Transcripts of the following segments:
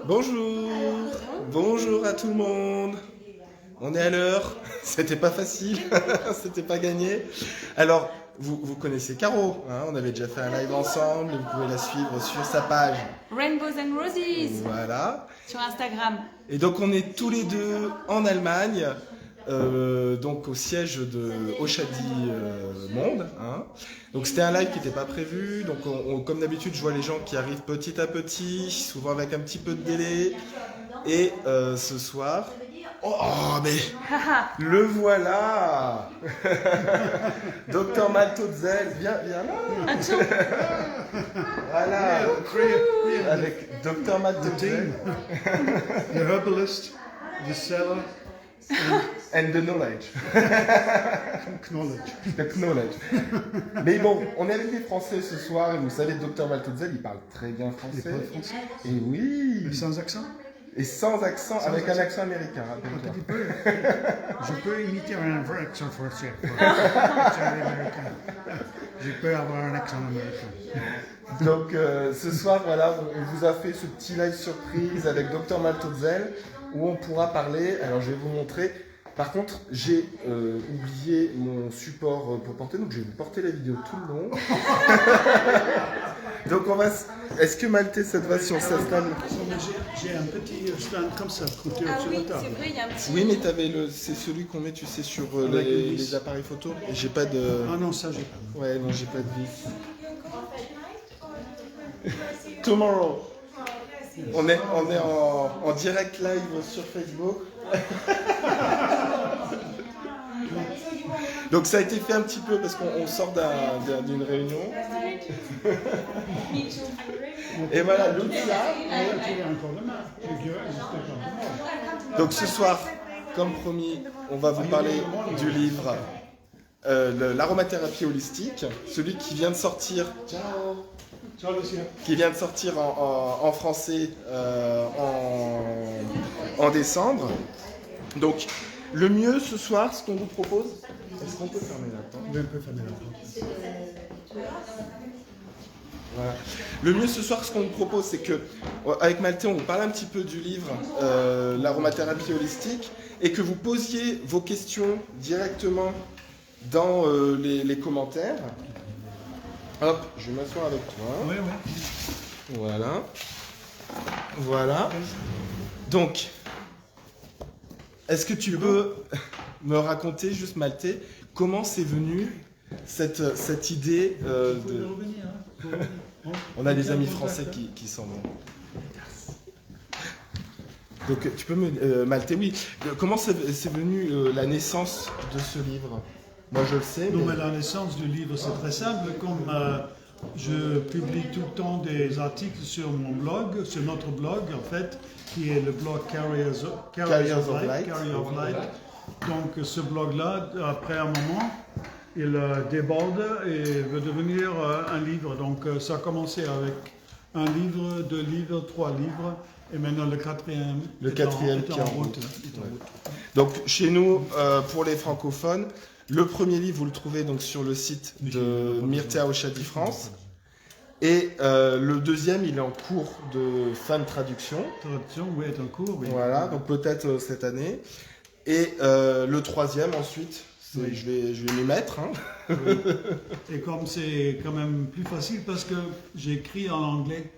Bonjour, bonjour à tout le monde. On est à l'heure, c'était pas facile, c'était pas gagné. Alors, vous connaissez Caro, hein, on avait déjà fait un live ensemble, vous pouvez la suivre sur sa page. Rainbows and Roses. Voilà. Sur Instagram. Et donc on est tous les deux en Allemagne, donc au siège de Oshadi Monde. Hein. Donc c'était un live qui n'était pas prévu. Donc comme d'habitude, je vois les gens qui arrivent petit à petit, souvent avec un petit peu de délai. Et ce soir, oh mais le voilà, Docteur Maltotzel, viens là. Voilà, avec Docteur Maltotzel. The herbalist, the seller, And the knowledge. knowledge. The knowledge. Mais bon, on est avec des Français ce soir et vous savez, Docteur Maltotzel, il parle très bien Il français. parle français. Et oui. Mais sans accent? Et sans accent, avec un accent américain. Un Rappelle-toi. petit peu. Je peux imiter un vrai accent français. Américain. Je peux avoir un accent américain. Donc ce soir, voilà, on vous a fait ce petit live surprise avec Docteur Maltotzel où on pourra parler. Alors je vais vous montrer. Par contre, j'ai oublié mon support pour porter, donc je vais vous porter la vidéo tout le long. Donc on va. Est-ce que Malte, ça te va si on s'installe? J'ai un petit stand comme ça, côté Ah sur oui, la table. c'est vrai, il y a un petit... Oui, mais c'est celui qu'on met, tu sais, sur Avec une vis. les appareils photo. Et j'ai pas de. Ah non, ça j'ai pas. Ouais, non, j'ai pas de vis. Tomorrow. On est en direct live sur Facebook. Donc ça a été fait un petit peu parce qu'on sort d'une réunion. Et voilà, l'autre là. Tu es encore là. Donc ce soir, comme promis, on va vous parler du livre L'aromathérapie holistique, celui qui vient de sortir. Ciao. Ciao Lucia. Qui vient de sortir en français en décembre. Donc, le mieux ce soir, ce qu'on vous propose, est-ce qu'on peut fermer la porte? Oui, un peu fermer la porte. Voilà. Le mieux ce soir, ce qu'on vous propose, c'est que, avec Malte, on vous parle un petit peu du livre L'aromathérapie holistique et que vous posiez vos questions directement dans les commentaires. Hop, je vais m'asseoir avec toi. Oui, oui. Voilà. Voilà. Donc, est-ce que tu peux me raconter, juste Malte, comment c'est venu cette idée de... Revenir, hein. On a des amis français qui s'en vont. Donc, tu peux me... Malte, oui. Comment c'est venu la naissance de ce livre? Moi, je le sais, Non, mais... mais la naissance du livre, c'est très simple. Comme je publie tout le temps des articles sur mon blog, sur notre blog, en fait, qui est le blog Carriers of Light. Donc, ce blog-là, après un moment, il déborde et veut devenir un livre. Donc, ça a commencé avec un livre, 2 livres, 3 livres, et maintenant le quatrième est en route. Donc, chez nous, pour les francophones, le premier livre, vous le trouvez donc sur le site de Myrtea Oshadi France. Et le deuxième, il est en cours de fin de traduction. Traduction, oui, est en cours, oui. Voilà, donc peut-être cette année. Et le troisième, ensuite, Oui. je vais m'y mettre. Hein. Oui. Et comme c'est quand même plus facile parce que j'écris en anglais.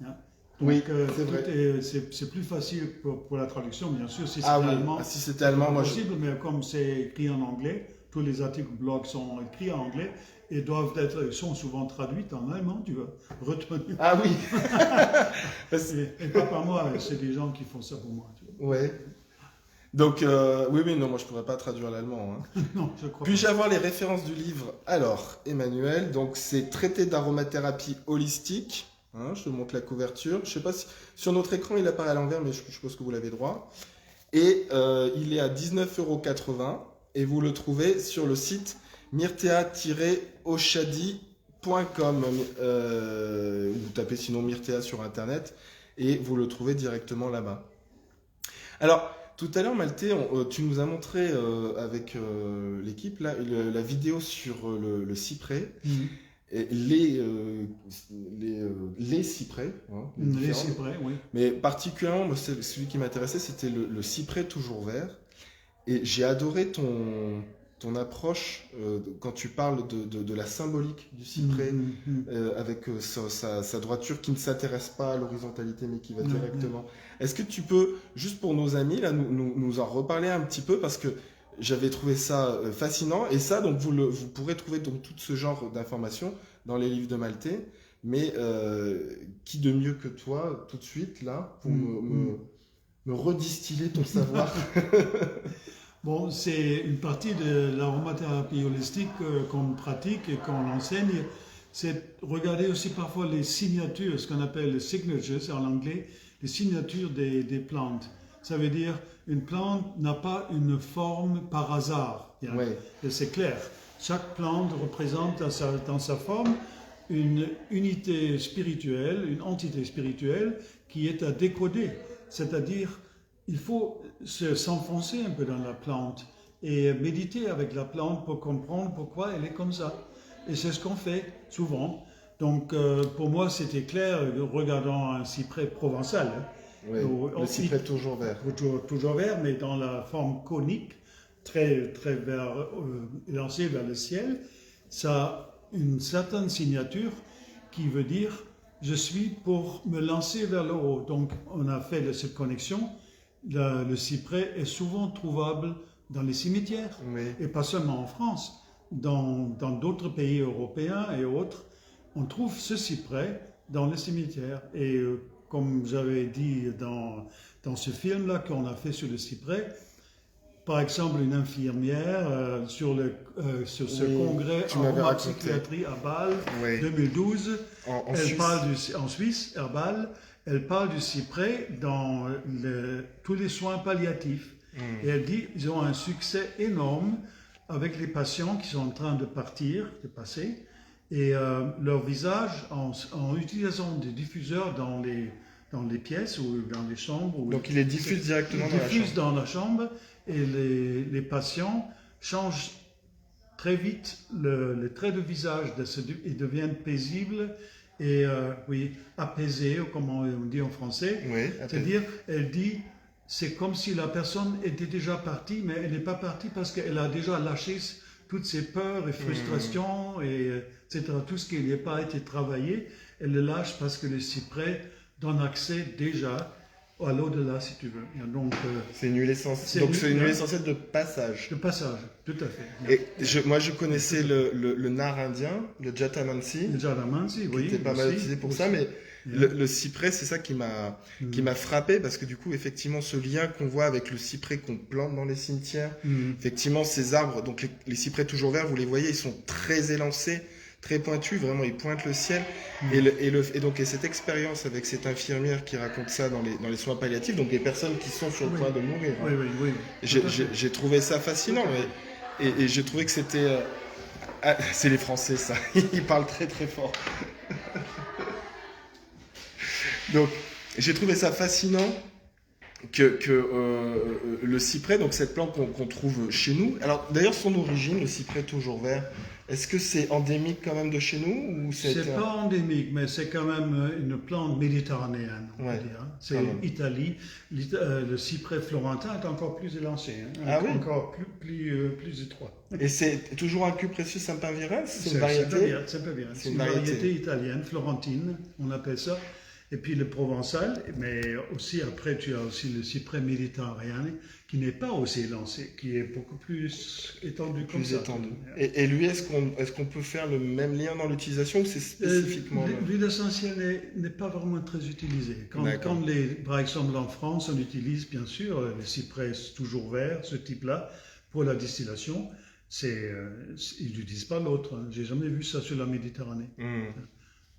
Hein. Oui, Donc, c'est vrai. c'est plus facile pour la traduction, bien sûr. Si Ah c'était oui, allemand, si c'était allemand, moi je... possible, mais comme c'est écrit en anglais, tous les articles blog sont écrits en anglais et sont souvent traduits en allemand, tu vois, retenus. Ah oui. Et pas par moi, c'est des gens qui font ça pour moi. Tu vois. Ouais. Donc, oui, non, moi je pourrais pas traduire l'allemand. Hein. Non, je crois Puis-je avoir les références du livre? Alors, Emmanuel, donc c'est Traité d'aromathérapie holistique. Hein, je te montre la couverture. Je sais pas si sur notre écran il apparaît à l'envers, mais je suppose que vous l'avez droit. Et il est à 19,80 € et vous le trouvez sur le site myrtea-oshadi.com. Vous tapez sinon Myrtea sur internet et vous le trouvez directement là-bas. Alors, tout à l'heure, Malte, tu nous as montré avec l'équipe la vidéo sur le cyprès. Mhm. Et les cyprès, hein, Les différents. cyprès, oui. Mais particulièrement, moi, celui qui m'intéressait, c'était le cyprès toujours vert. Et j'ai adoré ton approche quand tu parles de la symbolique du cyprès, avec sa droiture qui ne s'intéresse pas à l'horizontalité, mais qui va directement. Est-ce que tu peux, juste pour nos amis, là, nous en reparler un petit peu, parce que j'avais trouvé ça fascinant. Et ça, donc, vous pourrez trouver donc, tout ce genre d'informations dans les livres de Maltais. Mais qui de mieux que toi, tout de suite, là, pour me redistiller ton savoir. Bon, c'est une partie de l'aromathérapie holistique qu'on pratique et qu'on enseigne. C'est regarder aussi parfois les signatures, ce qu'on appelle les signatures en anglais, les signatures des plantes. Ça veut dire une plante n'a pas une forme par hasard. Ouais. Et c'est clair. Chaque plante représente dans sa forme une unité spirituelle, une entité spirituelle qui est à décoder. C'est-à-dire, il faut s'enfoncer un peu dans la plante et méditer avec la plante pour comprendre pourquoi elle est comme ça. Et c'est ce qu'on fait souvent. Donc, pour moi, c'était clair, regardant un cyprès provençal. Oui, le cyprès toujours vert. Toujours vert, mais dans la forme conique, très lancé vers le ciel. Ça a une certaine signature qui veut dire « je suis pour me lancer vers le haut ». Donc, on a fait cette connexion. Le cyprès est souvent trouvable dans les cimetières, et pas seulement en France. Dans d'autres pays européens et autres, on trouve ce cyprès dans les cimetières. Et comme j'avais dit dans ce film-là qu'on a fait sur le cyprès, par exemple, une infirmière sur ce congrès en psychiatrie à Bâle, 2012, en Suisse, à Bâle, elle parle du cyprès dans tous les soins palliatifs. Et elle dit qu'ils ont un succès énorme avec les patients qui sont en train de passer, et leur visage, en utilisant des diffuseurs dans les pièces ou dans les chambres. Donc il les diffuse directement dans la chambre, et les patients changent très vite les traits de visage, ils deviennent paisibles et apaisés, comme on dit en français. C'est-à-dire, elle dit, c'est comme si la personne était déjà partie, mais elle n'est pas partie parce qu'elle a déjà lâché toutes ses peurs et frustrations, etc. Tout ce qui n'a pas été travaillé, elle le lâche parce que le cyprès donne accès déjà à l'au-delà, si tu veux. Donc, c'est une huile essentielle. Donc c'est une huile essentielle de passage. De passage, tout à fait. Et moi je connaissais le nard indien, le jatamansi. Le jatamansi, oui. Qui était pas mal utilisé pour ça, mais le cyprès, c'est ça qui m'a frappé, parce que du coup, effectivement, ce lien qu'on voit avec le cyprès qu'on plante dans les cimetières, effectivement, ces arbres, donc les cyprès toujours verts, vous les voyez, ils sont très élancés, très pointus, vraiment, ils pointent le ciel. Et cette expérience avec cette infirmière qui raconte ça dans les soins palliatifs, donc des personnes qui sont sur le point de mourir. Oui. J'ai trouvé ça fascinant, et j'ai trouvé que c'était... c'est les Français, ça. Ils parlent très très fort. Donc, j'ai trouvé ça fascinant que le cyprès, donc cette plante qu'on trouve chez nous. Alors, d'ailleurs, son origine, le cyprès toujours vert, est-ce que c'est endémique quand même de chez nous ou c'est pas endémique, mais c'est quand même une plante méditerranéenne, on va dire. C'est Italie. Le cyprès florentin est encore plus élancé, encore plus étroit. Et c'est toujours un cupressius saint-pavirense, c'est une variété. C'est une variété italienne, florentine, on appelle ça. Et puis le provençal, mais aussi après tu as aussi le cyprès méditerranéen qui n'est pas aussi élancé, qui est beaucoup plus étendu comme ça. Et lui, est-ce qu'on peut faire le même lien dans l'utilisation ou c'est spécifiquement l'huile essentielle n'est pas vraiment très utilisée. Par exemple en France, on utilise bien sûr le cyprès toujours vert, ce type-là, pour la distillation. Ils n'utilisent pas l'autre. J'ai jamais vu ça sur la Méditerranée.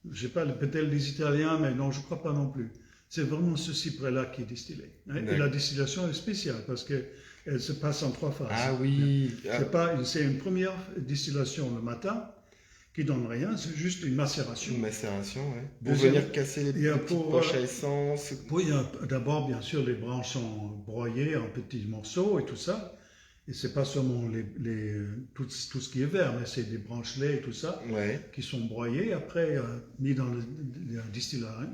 Je ne sais pas, peut-être les Italiens, mais non, je ne crois pas non plus. C'est vraiment ce cyprès-là qui est distillé. Et la distillation est spéciale parce qu'elle se passe en 3 phases. Ah oui. C'est une première distillation le matin qui ne donne rien, c'est juste une macération. Une macération, oui. Pour venir casser les petites poches à essence. Oui, d'abord, bien sûr, les branches sont broyées en petits morceaux et tout ça. Et c'est pas seulement tout ce qui est vert, mais c'est des branchelets et tout ça Ouais. qui sont broyés, après mis dans le distillateur.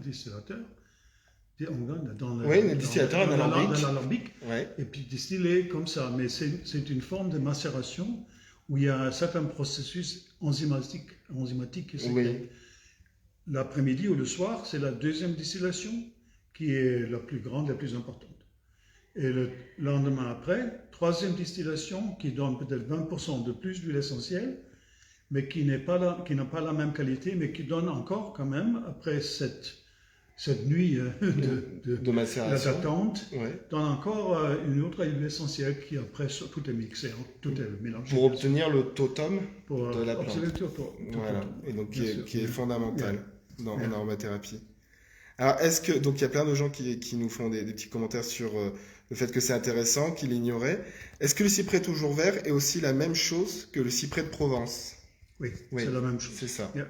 Oui, le distillateur alambic. Alambic, Ouais. et puis distillé comme ça. Mais c'est une forme de macération où il y a un certain processus enzymatique qui se crée. L'après-midi ou le soir, c'est la deuxième distillation qui est la plus grande, la plus importante. Et le lendemain après, troisième distillation qui donne peut-être 20% de plus d'huile essentielle, mais qui n'a pas la même qualité, mais qui donne encore quand même, après cette nuit de macération, d'attente, ouais. donne encore une autre huile essentielle qui après tout est mixé, tout est mélangé. Pour obtenir le totem de la plante. Voilà. Et donc qui est fondamental dans l'aromathérapie. Alors donc il y a plein de gens qui nous font des petits commentaires sur le fait que c'est intéressant, qu'ils l'ignoraient. Est-ce que le cyprès toujours vert est aussi la même chose que le cyprès de Provence? Oui, c'est la même chose. C'est ça. Yeah.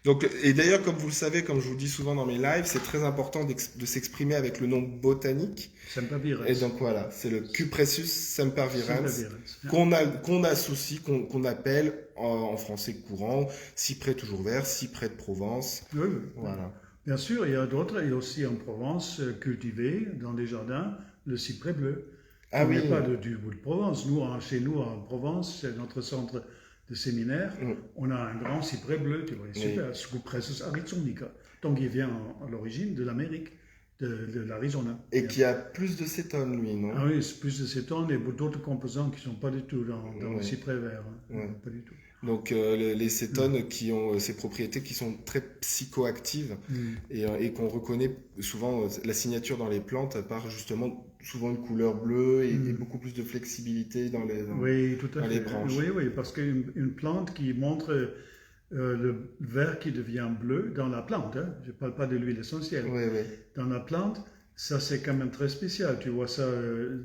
Donc, et d'ailleurs, comme vous le savez, comme je vous le dis souvent dans mes lives, c'est très important de s'exprimer avec le nom botanique. Sempervirens. Et donc voilà, c'est le Cupressus sempervirens qu'on associe, qu'on appelle en français courant cyprès toujours vert, cyprès de Provence. Oui. Voilà. Bien sûr, il y a aussi en Provence cultivé dans les jardins le cyprès bleu. Ah oui. Mais pas du bout de Provence. Chez nous en Provence, c'est notre centre de séminaire, on a un grand cyprès bleu, tu vois, super, Cupressus arizonica. Donc il vient à l'origine de l'Amérique, de l'Arizona. Et qui a plus de cétone, lui, non? Ah oui, plus de cétone et d'autres composants qui ne sont pas du tout dans le cyprès vert. Pas du tout. Donc les cétones qui ont ces propriétés qui sont très psychoactives et qu'on reconnaît souvent la signature dans les plantes par justement souvent une couleur bleue et beaucoup plus de flexibilité dans les branches. Oui, parce qu'une plante qui montre le vert qui devient bleu dans la plante, hein, je ne parle pas de l'huile essentielle, dans la plante, ça c'est quand même très spécial. Tu vois ça,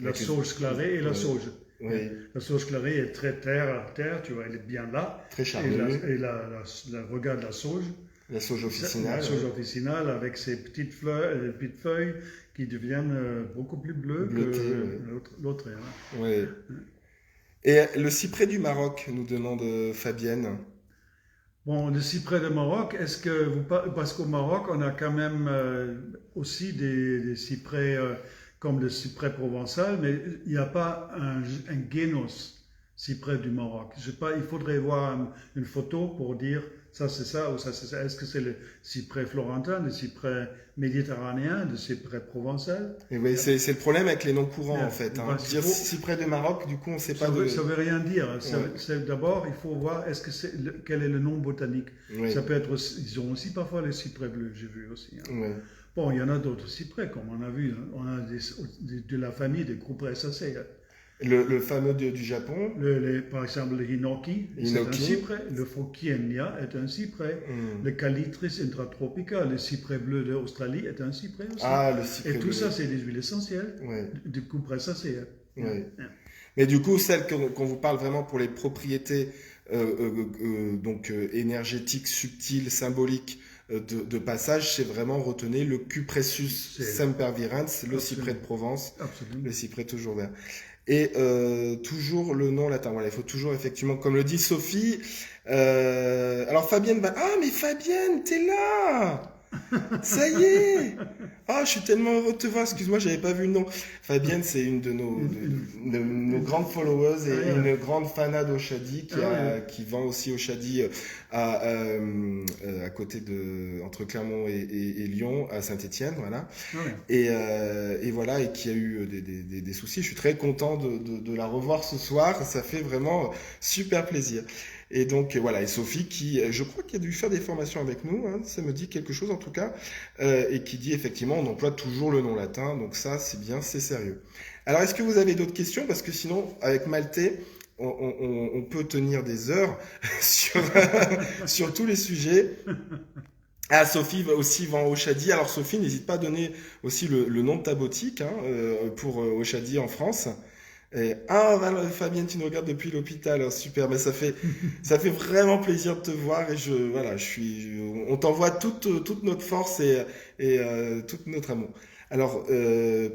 la sauge clarée et la sauge. Oui. La sauge clarée est très terre à terre, tu vois, elle est bien là. Très charnue. Regarde la sauge. La sauge officinale. La sauge officinale avec ses petites feuilles qui deviennent beaucoup plus bleues que l'autre. Hein. Oui. Et le cyprès du Maroc, nous demande Fabienne. Bon, le cyprès du Maroc, parce qu'au Maroc, on a quand même aussi des cyprès comme le cyprès provençal, mais il n'y a pas un génos cyprès du Maroc. Je sais pas, il faudrait voir une photo pour dire ça c'est ça ou ça c'est ça. Est-ce que c'est le cyprès florentin, le cyprès méditerranéen, le cyprès provençal? Et oui, c'est le problème avec les noms courants en fait. Hein. Dire cyprès de Maroc, du coup, on ne sait pas ça veut rien dire. D'abord, il faut voir quel est le nom botanique. Oui. Ça peut être. Ils ont aussi parfois les cyprès bleus, j'ai vu aussi. Hein. Oui. Bon, il y en a d'autres cyprès, comme on a vu. Hein. On a de la famille des Cupressaceae. Le fameux du Japon. Par exemple, le Hinoki, c'est un cyprès. Le Phokienia est un cyprès. Le Calitris intratropica, le cyprès bleu d'Australie, est un cyprès aussi. Ah, le cyprès bleu. Et tout ça, c'est des huiles essentielles du Cupressaceae. Mais du coup, celle qu'on vous parle vraiment pour les propriétés énergétiques, subtiles, symboliques, de passage, c'est vraiment retenir le Cupressus sempervirens, le cyprès de Provence, le cyprès toujours vert. Et toujours le nom latin. Voilà, il faut toujours effectivement, comme le dit Sophie. Alors Fabienne mais Fabienne, t'es là! Ça y est! Ah, je suis tellement heureux de te voir. Excuse-moi, j'avais pas vu le nom. Fabienne, c'est une de nos grandes followers et une grande fanat d'Oshadi qui vend aussi Oshadi à côté entre Clermont et Lyon, à Saint-Étienne, voilà. Et voilà, et qui a eu des soucis. Je suis très content de la revoir ce soir. Ça fait vraiment super plaisir. Et donc voilà, et Sophie qui, je crois qu'il a dû faire des formations avec nous, hein, ça me dit quelque chose en tout cas, et qui dit effectivement on emploie toujours le nom latin, donc ça c'est bien, c'est sérieux. Alors est-ce que vous avez d'autres questions? Parce que sinon avec Maltais, on peut tenir des heures sur tous les sujets. Ah, Sophie aussi vend Oshadi. Alors Sophie, n'hésite pas à donner aussi le nom de ta boutique pour Oshadi en France. Et, Fabienne, tu nous regardes depuis l'hôpital, hein, super, mais ça fait vraiment plaisir de te voir et on t'envoie toute notre force et tout notre amour. Alors,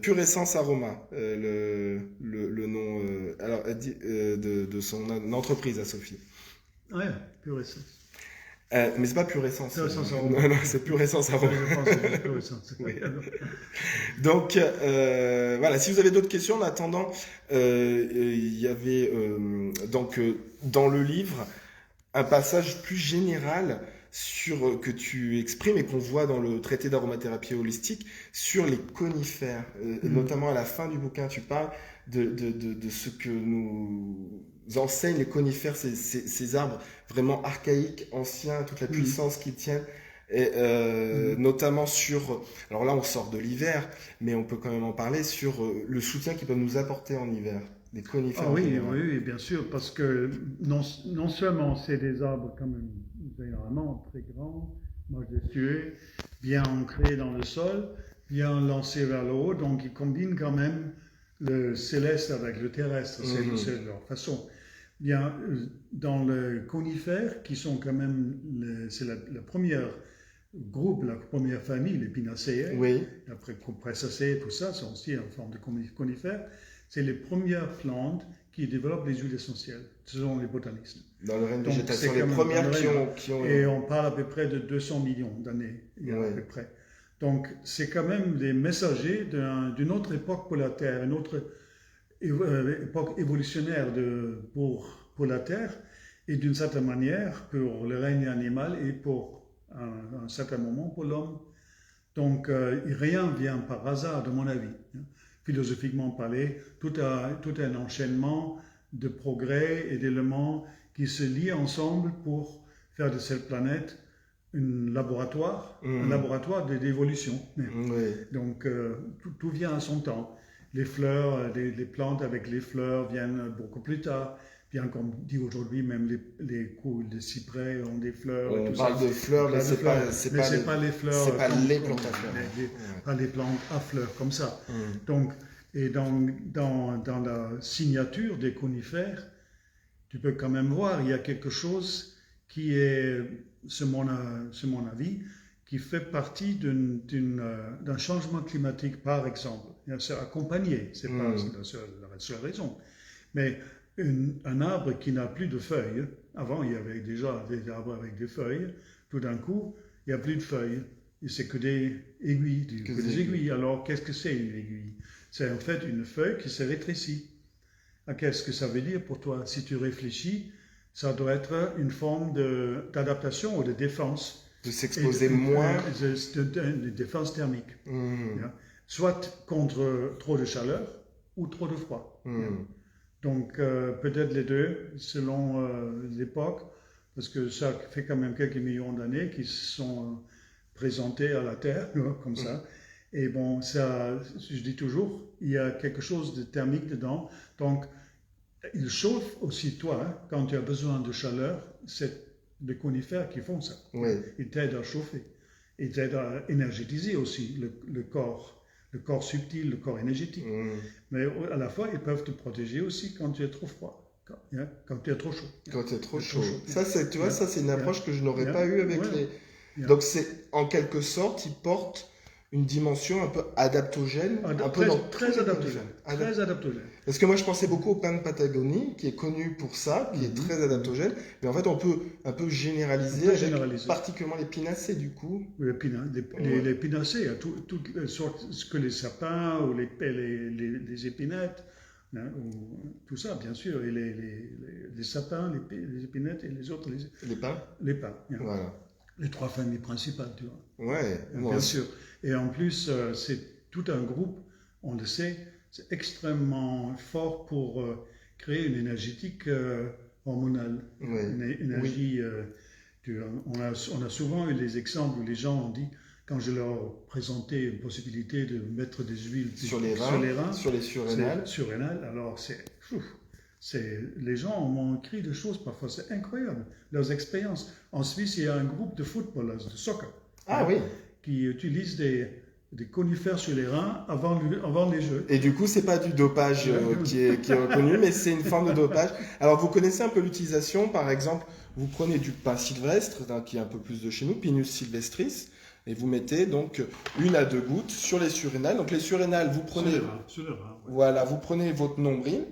Pure Essence Aroma, le nom de son entreprise à Sophie. Ouais, Pure Essence. Mais c'est pas Pure Essence. Pure Essence Aroma. Non, c'est Pure Essence Aroma. Je pense que c'est Pure Essence. Oui. Donc, voilà, si vous avez d'autres questions, en attendant, il y avait dans le livre un passage plus général que tu exprimes et qu'on voit dans le traité d'aromathérapie holistique sur les conifères. Notamment à la fin du bouquin, tu parles de ce que nous enseignent les conifères, ces arbres vraiment archaïques, anciens, toute la puissance qu'ils tiennent. Et notamment alors là on sort de l'hiver, mais on peut quand même en parler sur le soutien qu'ils peuvent nous apporter en hiver, les conifères. Oui, bien sûr, parce que non seulement c'est des arbres quand même généralement très grands, majestueux, bien ancrés dans le sol, bien lancés vers le haut, donc ils combinent quand même le céleste avec le terrestre, c'est leur façon. Bien, dans le conifère, qui sont quand même, c'est la première groupe, la première famille, les Pinacées, après Cupressaceae, tout ça, sont aussi en forme de conifères. C'est les premières plantes qui développent les huiles essentielles. Ce sont les botanistes. Dans le règne végétal, ce sont les premières qui ont... Et on parle à peu près de 200 millions d'années, à peu près. Donc, c'est quand même des messagers d'une autre époque pour la Terre, une autre époque évolutionnaire pour la Terre, et d'une certaine manière pour le règne animal et pour un certain moment pour l'homme. Donc, rien vient par hasard, de mon avis. Philosophiquement parlé, tout un enchaînement de progrès et d'éléments qui se lient ensemble pour faire de cette planète un laboratoire d'évolution. Donc, tout vient à son temps. Les fleurs, les plantes avec les fleurs viennent beaucoup plus tard. Bien qu'on dit aujourd'hui, même les cyprès ont des fleurs. On parle de fleurs, mais c'est pas les fleurs. C'est pas les plantes à fleurs. Pas les plantes à fleurs comme ça. Donc, et dans la signature des conifères, tu peux quand même voir, il y a quelque chose qui est, c'est mon avis, qui fait partie d'un changement climatique, par exemple. C'est accompagné, c'est pas la seule raison. Mais un arbre qui n'a plus de feuilles, avant il y avait déjà des arbres avec des feuilles, tout d'un coup, il n'y a plus de feuilles, et c'est que des aiguilles, des aiguilles. Alors, qu'est-ce que c'est une aiguille? C'est en fait une feuille qui se rétrécit. Qu'est-ce que ça veut dire pour toi? Si tu réfléchis, ça doit être une forme d'adaptation ou de défense. De s'exposer moins. De défense thermique. Soit contre trop de chaleur ou trop de froid. Donc, peut-être les deux, selon l'époque, parce que ça fait quand même quelques millions d'années qu'ils se sont présentés à la Terre, comme ça. Et bon, ça, je dis toujours, il y a quelque chose de thermique dedans. Donc, il chauffe aussi toi, quand tu as besoin de chaleur, c'est les conifères qui font ça. Ils t'aident à chauffer. Ils t'aident à énergétiser aussi le corps subtil, le corps énergétique. Mais à la fois, ils peuvent te protéger aussi quand tu es trop froid, quand tu es trop chaud. Quand tu es trop chaud. Ça, tu vois, ça c'est une approche que je n'aurais pas eue avec les... Donc, c'est en quelque sorte, ils portent une dimension un peu adaptogène. Très adaptogène. Très adaptogène. Parce que moi, je pensais beaucoup au pin de Patagonie, qui est connu pour ça, qui est très adaptogène. Mais en fait, on peut un peu généraliser, particulièrement les pinacées, du coup. Oui, les pinacées, toutes sortes, que les sapins ou les épinettes, tout ça, bien sûr. Et les sapins, les épinettes et les autres. Les pins. Les pins. Voilà. Les trois familles principales, tu vois. Bien sûr. Et en plus, c'est tout un groupe, on le sait, c'est extrêmement fort pour créer une énergétique hormonale. Une énergie. On a souvent eu des exemples où les gens ont dit, quand je leur présentais une possibilité de mettre des huiles sur les reins, sur les surrénales, alors les gens m'ont écrit des choses parfois, c'est incroyable, leurs expériences. En Suisse, il y a un groupe de footballeurs, de soccer, qui utilisent des conifères sur les reins avant les Jeux. Et du coup, c'est pas du dopage qui est reconnu, mais c'est une forme de dopage. Alors, vous connaissez un peu l'utilisation, par exemple, vous prenez du pain sylvestre, qui est un peu plus de chez nous, Pinus sylvestris, et vous mettez donc 1 à 2 gouttes sur les surrénales. Donc les surrénales, vous prenez, sur les reins, ouais. voilà, vous prenez votre nombril,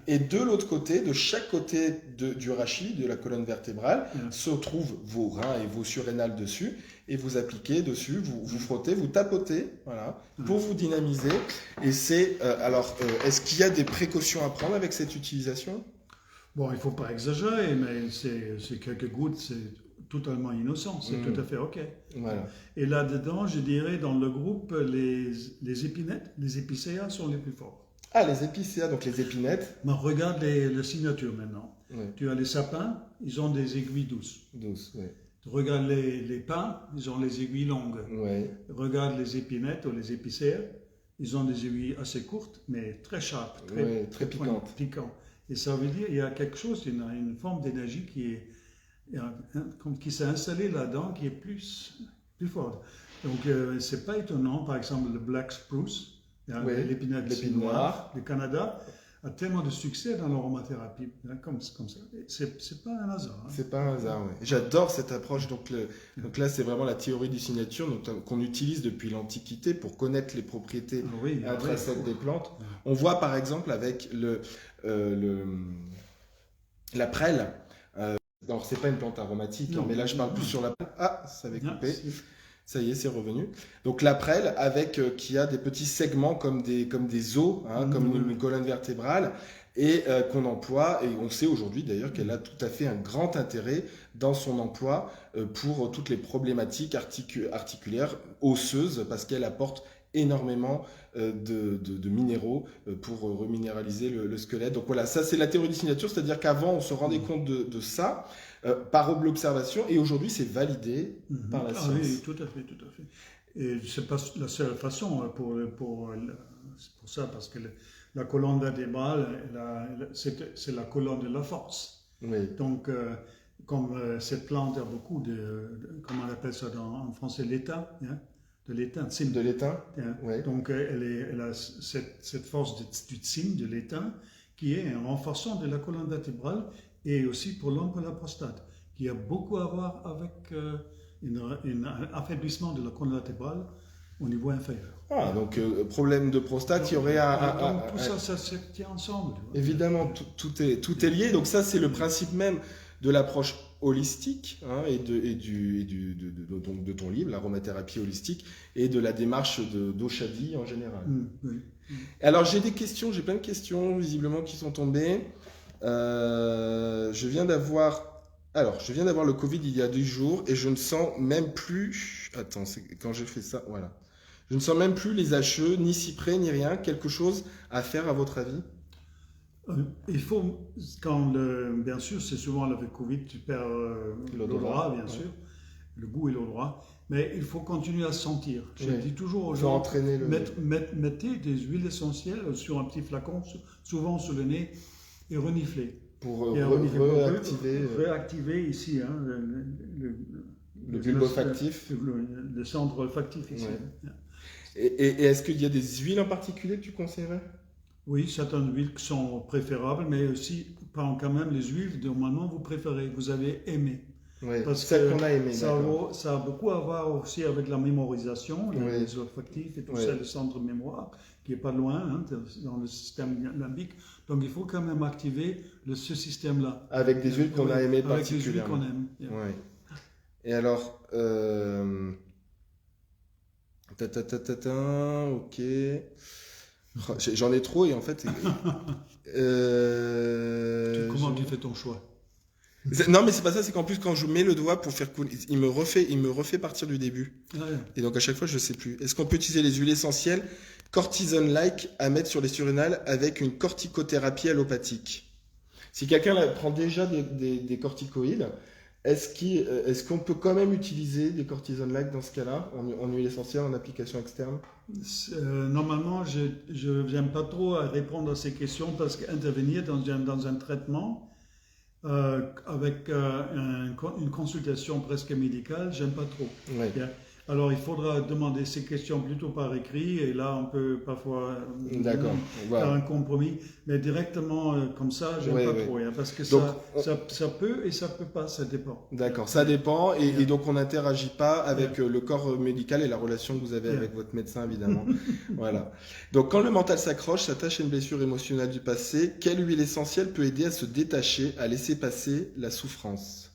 et de l'autre côté, de chaque côté du rachis, de la colonne vertébrale, se trouvent vos reins et vos surrénales dessus, et vous appliquez dessus, vous frottez, vous tapotez, voilà, pour vous dynamiser. Et c'est, est-ce qu'il y a des précautions à prendre avec cette utilisation? Bon, il ne faut pas exagérer, mais c'est quelques gouttes, c'est totalement innocent, c'est tout à fait OK. Voilà. Et là-dedans, je dirais, dans le groupe, les épinettes, les épicéas sont les plus forts. Ah, les épicéas, donc les épinettes. Mais regarde les signatures maintenant. Oui. Tu as les sapins, ils ont des aiguilles douces. Douces, oui. Regarde les pins, ils ont les aiguilles longues. Oui. Regarde les épinettes ou les épicéas, ils ont des aiguilles assez courtes, mais très sharp, très piquantes. Piquant. Et ça veut dire qu'il y a quelque chose, une forme d'énergie qui s'est installée là-dedans, qui est plus forte. Donc, c'est pas étonnant, par exemple, le Black Spruce, l'épinette noire du Canada, a tellement de succès dans l'aromathérapie, comme ça. C'est pas un hasard. C'est pas un hasard, oui. J'adore cette approche. Donc là, c'est vraiment la théorie du signature qu'on utilise depuis l'Antiquité pour connaître les propriétés intrinsèques des plantes. On voit par exemple avec la prêle. Alors, c'est pas une plante aromatique, mais là, je parle plus sur la prêle. Ah, ça avait coupé. Ça y est, c'est revenu. Donc la prêle avec qui a des petits segments comme des os, comme une colonne vertébrale, et qu'on emploie. Et on sait aujourd'hui d'ailleurs qu'elle a tout à fait un grand intérêt dans son emploi pour toutes les problématiques articulaires, osseuses, parce qu'elle apporte énormément de minéraux pour reminéraliser le squelette. Donc voilà, ça c'est la théorie des signatures, c'est-à-dire qu'avant on se rendait compte de ça par l'observation, et aujourd'hui c'est validé par la science. Oui, tout à fait. Et c'est pas la seule façon pour ça, parce que la colonne vertébrale, c'est la colonne de la force. Oui. Donc, comme cette plante a beaucoup comment on appelle ça en français, l'étain, de l'étain, tsim. De l'étain, oui. Donc, elle a cette force du tsim, de l'étain, qui est un renforçant de la colonne vertébrale, et aussi pour l'homme, pour la prostate, qui a beaucoup à voir avec un affaiblissement de la colonne vertébrale au niveau inférieur. Ah, donc problème de prostate, il y aurait donc tout ça se tient ensemble. Évidemment, tout est lié. Donc ça, c'est le principe même de l'approche holistique et de ton livre, l'aromathérapie holistique, et de la démarche d'Oshadi en général. Oui. Alors j'ai plein de questions visiblement qui sont tombées. Je viens d'avoir le Covid il y a 10 jours et je ne sens même plus. Attends, c'est quand j'ai fait ça, voilà. Je ne sens même plus les HE, ni cyprès, ni rien. Quelque chose à faire à votre avis? Il faut, bien sûr, c'est souvent avec Covid, tu perds l'odorat, bien sûr, le goût et l'odorat, mais il faut continuer à sentir. Je dis toujours aux gens, mettez des huiles essentielles sur un petit flacon, souvent sur le nez, et reniflez. Pour réactiver ici le bulbe olfactif. Le centre olfactif ici. Ouais. Et est-ce qu'il y a des huiles en particulier que tu conseillerais? Oui, certaines huiles qui sont préférables, mais aussi, quand même, les huiles, normalement, vous préférez, vous avez aimé. Oui, parce celle que qu'on a aimé. ça a beaucoup à voir aussi avec la mémorisation, les olfactifs et tout ça, le centre de mémoire, qui n'est pas loin, dans le système limbique. Donc, il faut quand même activer ce système-là. Avec des huiles qu'on a aimées particulièrement. Avec des huiles qu'on aime. Oui. Et alors, ok. J'en ai trop et en fait. Comment tu fais ton choix? Non, mais c'est pas ça, c'est qu'en plus, quand je mets le doigt pour faire cool, il me refait partir du début. Et donc, à chaque fois, je sais plus. Est-ce qu'on peut utiliser les huiles essentielles cortisone-like à mettre sur les surrénales avec une corticothérapie allopathique? Si quelqu'un prend déjà des corticoïdes, est-ce qu'on peut quand même utiliser des cortisone-like dans ce cas-là, en huile essentielle, en application externe? Normalement, je n'aime pas trop à répondre à ces questions parce qu'intervenir dans un traitement avec une consultation presque médicale, j'aime pas trop. Ouais. Alors, il faudra demander ces questions plutôt par écrit, et là, on peut parfois D'accord. faire Voilà. un compromis, mais directement comme ça, j'aime Ouais, pas ouais. trop, hein, parce que Donc, ça peut et ça peut pas, ça dépend. D'accord, ça dépend et donc on n'interagit pas avec Yeah. le corps médical et la relation que vous avez Yeah. avec votre médecin évidemment. Voilà. Donc quand le mental s'accroche, s'attache à une blessure émotionnelle du passé, quelle huile essentielle peut aider à se détacher, à laisser passer la souffrance?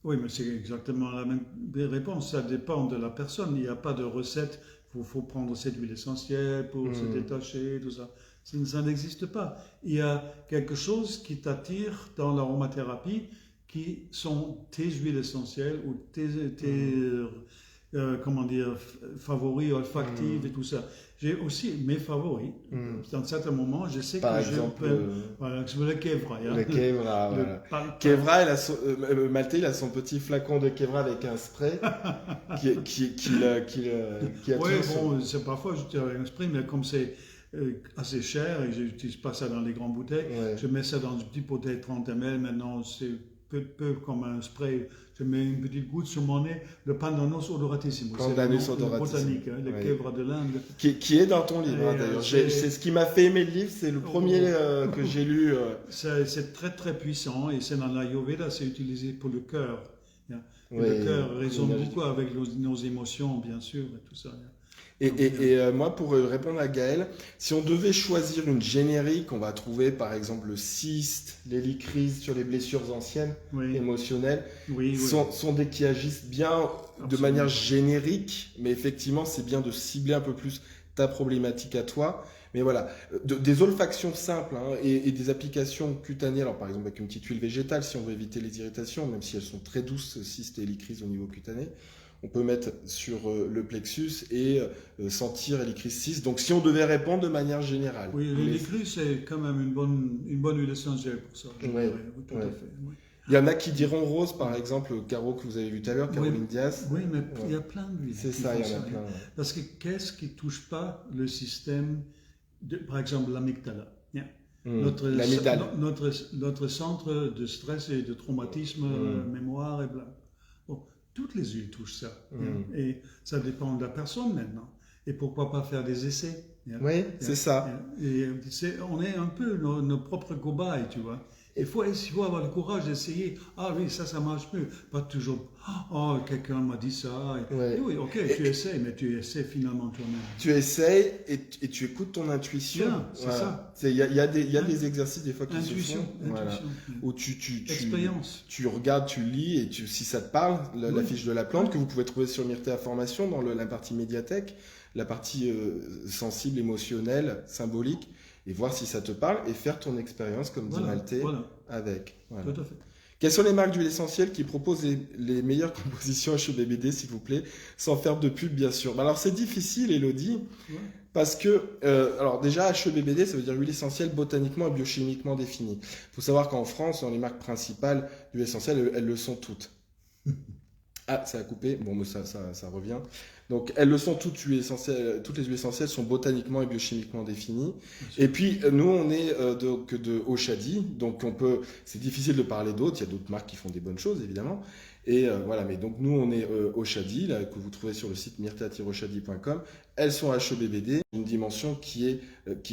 Oui, mais c'est exactement la même réponse. Ça dépend de la personne. Il n'y a pas de recette. Il faut prendre cette huile essentielle pour se détacher, tout ça. Ça n'existe pas. Il y a quelque chose qui t'attire dans l'aromathérapie qui sont tes huiles essentielles ou tes comment dire, favoris olfactifs et tout ça. J'ai aussi mes favoris. Dans certains moments, je sais Par que exemple, voilà, le Kevra. Hein. le Kevra, voilà. Kevra, Malte, il a son petit flacon de Kevra avec un spray qui a Oui, toujours bon, c'est parfois j'utilise un spray, mais comme c'est assez cher et je n'utilise pas ça dans les grandes bouteilles, Ouais. je mets ça dans une petite bouteille de 30 ml. Maintenant, c'est peu comme un spray. Je mets une petite goutte sur mon nez, le Pandanus odoratissimo. Pandanus c'est le odoratissimo. botanique, hein, le Ouais. Kevra de l'Inde. qui est dans ton livre hein, Et, d'ailleurs. c'est- C'est ce qui m'a fait aimer le livre, c'est le premier que j'ai lu. C'est très très puissant et c'est dans l'Ayurveda, c'est utilisé pour le cœur. Hein. Et Ouais, le cœur résonne l'énergie. beaucoup avec nos émotions, bien sûr, et tout ça. Hein. Moi, pour répondre à Gaël, si on devait choisir une générique, on va trouver par exemple le cyste, l'hélicryse sur les blessures anciennes, Oui, émotionnelles, oui, oui. sont des qui agissent bien de Absolument. manière générique, mais effectivement, c'est bien de cibler un peu plus ta problématique à toi. Mais voilà, des olfactions simples hein, et des applications cutanées, alors par exemple avec une petite huile végétale, si on veut éviter les irritations, même si elles sont très douces, cyste et hélicryse au niveau cutané. On peut mettre sur le plexus et sentir hélicryse 6. Donc si on devait répondre de manière générale. Oui, Mais l'hélicryse, c'est quand même une bonne huile essentielle pour ça. je Ouais, dirais, oui, tout ouais. à fait. Oui. il y en a qui diront rose, par exemple, Caro que vous avez vu tout à l'heure, Caroline Diaz. Oui, mais il y a plein d'huiles. C'est qui ça, il font y en a plein. hein. Ouais. Parce que qu'est-ce qui ne touche pas le système, par exemple l'amygdala hein. L'amygdale. Notre centre de stress et de traumatisme, mémoire et bla. Bon, toutes les huiles touchent ça. Hein. Et ça dépend de la personne maintenant. Et pourquoi pas faire des essais hein. Oui, c'est ça. Et on est un peu nos propres cobayes, tu vois. Il faut avoir le courage d'essayer. Ah oui, ça marche mieux. Pas toujours. Oh, quelqu'un m'a dit ça. Ouais. Et oui, ok, tu essaies, mais tu essaies finalement toi-même. Tu essayes et tu écoutes ton intuition. Bien, c'est ça. Il y a des exercices des fois qui Intuition, se font. Voilà. intuition. Où tu Expérience. tu regardes, tu lis et si ça te parle, la Oui. fiche de la plante que vous pouvez trouver sur Myrtea Formation dans la partie médiathèque, la partie sensible, émotionnelle, symbolique, et voir si ça te parle et faire ton expérience, comme dit Malte, avec. Voilà. Tout à fait. Quelles sont les marques d'huile essentielle qui proposent les meilleures compositions HEBBD, s'il vous plaît, sans faire de pub, bien sûr? Alors, c'est difficile, Elodie, parce que, alors déjà, HEBBD, ça veut dire huile essentielle botaniquement et biochimiquement définie. Il faut savoir qu'en France, dans les marques principales d'huile essentielle, elles le sont toutes. Ah, ça a coupé. Bon, mais ça revient. Donc, elles le sont toutes les huiles essentielles sont botaniquement et biochimiquement définies. Et puis, nous, on est de Oshadi. Donc, c'est difficile de parler d'autres. Il y a d'autres marques qui font des bonnes choses, évidemment. Et voilà, mais donc, nous, on est Oshadi, là, que vous trouvez sur le site myrtea-oshadi.com. Elles sont HEBBD, une dimension qui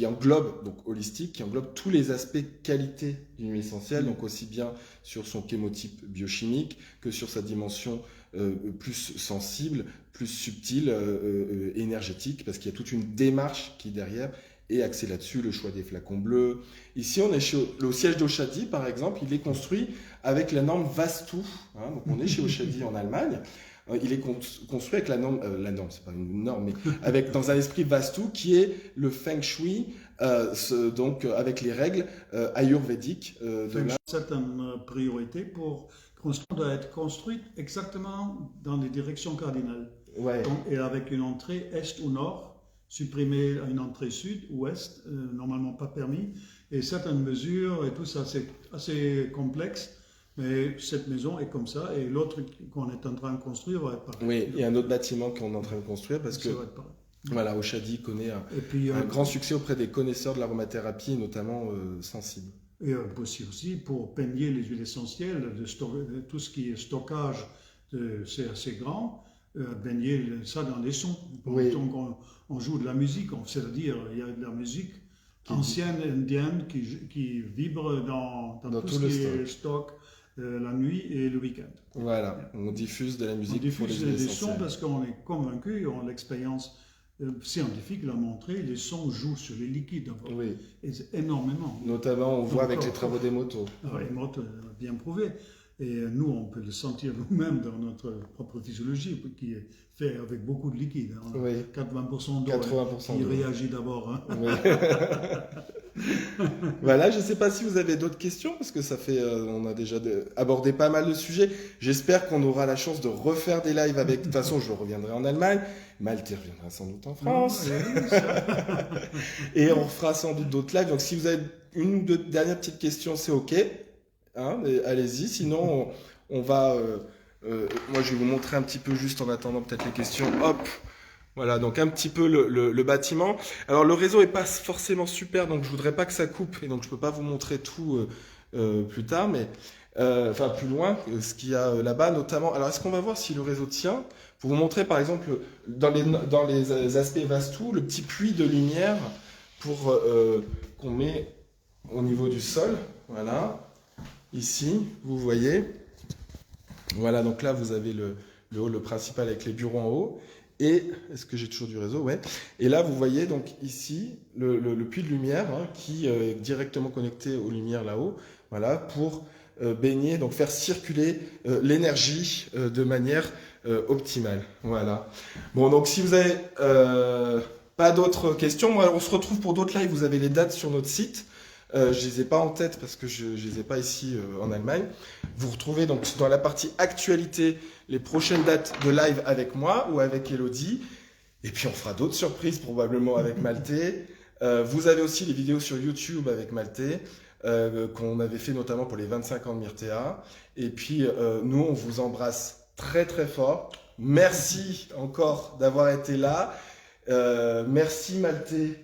englobe, donc holistique, qui englobe tous les aspects qualité d'une huile essentielle, donc aussi bien sur son chémotype biochimique que sur sa dimension plus sensible, plus subtile, énergétique, parce qu'il y a toute une démarche qui est derrière et axée là-dessus, le choix des flacons bleus. Ici, on est le siège d'Oshadi, par exemple, il est construit avec la norme Vastu. Hein, donc, on est chez Oshadi en Allemagne. Il est construit avec la norme, c'est pas une norme, mais dans un esprit Vastu qui est le Feng Shui, donc avec les règles ayurvédiques de l'Inde. Certaines priorités pour construire doit être construite exactement dans les directions cardinales. Ouais. Donc, et avec une entrée est ou nord, supprimer une entrée sud ou est, normalement pas permis. Et certaines mesures et tout ça, c'est assez complexe. Mais cette maison est comme ça, et l'autre qu'on est en train de construire va être pareil. Oui, il y a un autre bâtiment qu'on est en train de construire parce que Ça va être pareil. voilà, Oshadi connaît un grand succès auprès des connaisseurs de l'aromathérapie, notamment sensibles. Et aussi pour peigner les huiles essentielles, tout ce qui est stockage, c'est assez grand. baigner ça dans les sons. Oui. Donc on joue de la musique, c'est-à-dire il y a de la musique ancienne indienne qui vibre dans tout ce qui est stock la nuit et le week-end. Voilà, on diffuse de la musique pour les diffuse huiles des essentielles. sons parce qu'on est convaincu, l'expérience scientifique l'a montré, les sons jouent sur les liquides Oui. et énormément. Notamment, on voit avec Encore. les travaux des motos. Les motos bien prouvé. Et nous, on peut le sentir nous-mêmes dans notre propre physiologie, qui est fait avec beaucoup de liquide. On a Oui. 80% d'eau 80% qui d'eau. réagit d'abord. Hein. Oui. Voilà, je ne sais pas si vous avez d'autres questions, parce que ça fait, on a déjà abordé pas mal de sujets. J'espère qu'on aura la chance de refaire des lives avec. De toute façon, je reviendrai en Allemagne. Malte reviendra sans doute en France. Oui, ça. Et on fera sans doute d'autres lives. Donc, si vous avez une ou deux dernières petites questions, c'est OK. Hein, mais allez-y. Sinon, on va. Moi, je vais vous montrer un petit peu juste en attendant peut-être les questions. Hop. Voilà, donc un petit peu le bâtiment. Alors le réseau est pas forcément super, donc je voudrais pas que ça coupe, et donc je peux pas vous montrer tout plus tard, mais enfin plus loin, ce qu'il y a là-bas notamment. Alors est-ce qu'on va voir si le réseau tient? Pour vous montrer par exemple dans les aspects Vastou, le petit puits de lumière pour qu'on met au niveau du sol. Voilà, ici, vous voyez. Voilà, donc là vous avez le hall principal avec les bureaux en haut. Et, est-ce que j'ai toujours du réseau? Ouais. Et là, vous voyez donc ici le puits de lumière qui est directement connecté aux lumières là-haut. Voilà, pour baigner, donc faire circuler l'énergie de manière optimale. Voilà. Bon, donc si vous avez pas d'autres questions, moi, on se retrouve pour d'autres lives. Vous avez les dates sur notre site. Je les ai pas en tête parce que je les ai pas ici en Allemagne. Vous retrouvez donc dans la partie actualité les prochaines dates de live avec moi ou avec Elodie. Et puis on fera d'autres surprises probablement avec Maltais. Vous avez aussi les vidéos sur YouTube avec Maltais qu'on avait fait notamment pour les 25 ans de Myrtea. Et puis nous on vous embrasse très très fort. Merci encore d'avoir été là. Merci Maltais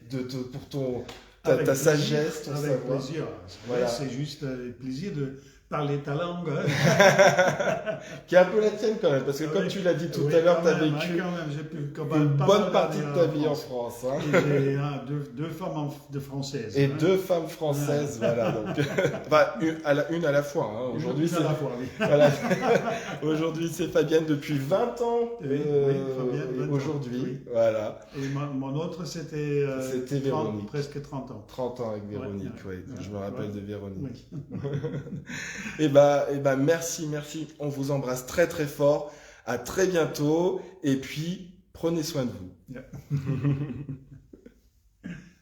pour ta sagesse, ton avec savoir. plaisir. Voilà. C'est juste plaisir de parler ta langue. Qui est un peu la tienne quand même, parce que comme tu l'as dit tout à l'heure, tu as vécu une bonne partie de ta vie en France. Hein. J'ai deux femmes de françaises. Et deux femmes françaises, voilà. Donc, enfin, une à la fois. Hein. Aujourd'hui, Une à la fois, oui. voilà. Aujourd'hui, c'est Fabienne depuis 20 ans. Oui, Fabienne, 20 ans. Aujourd'hui, Oui. voilà. Et mon autre, c'était Véronique. presque 30 ans. 30 ans avec Véronique, Ouais. je me rappelle de Véronique. Oui. Et ben, merci. On vous embrasse très très fort. À très bientôt. Et puis, prenez soin de vous. Yeah.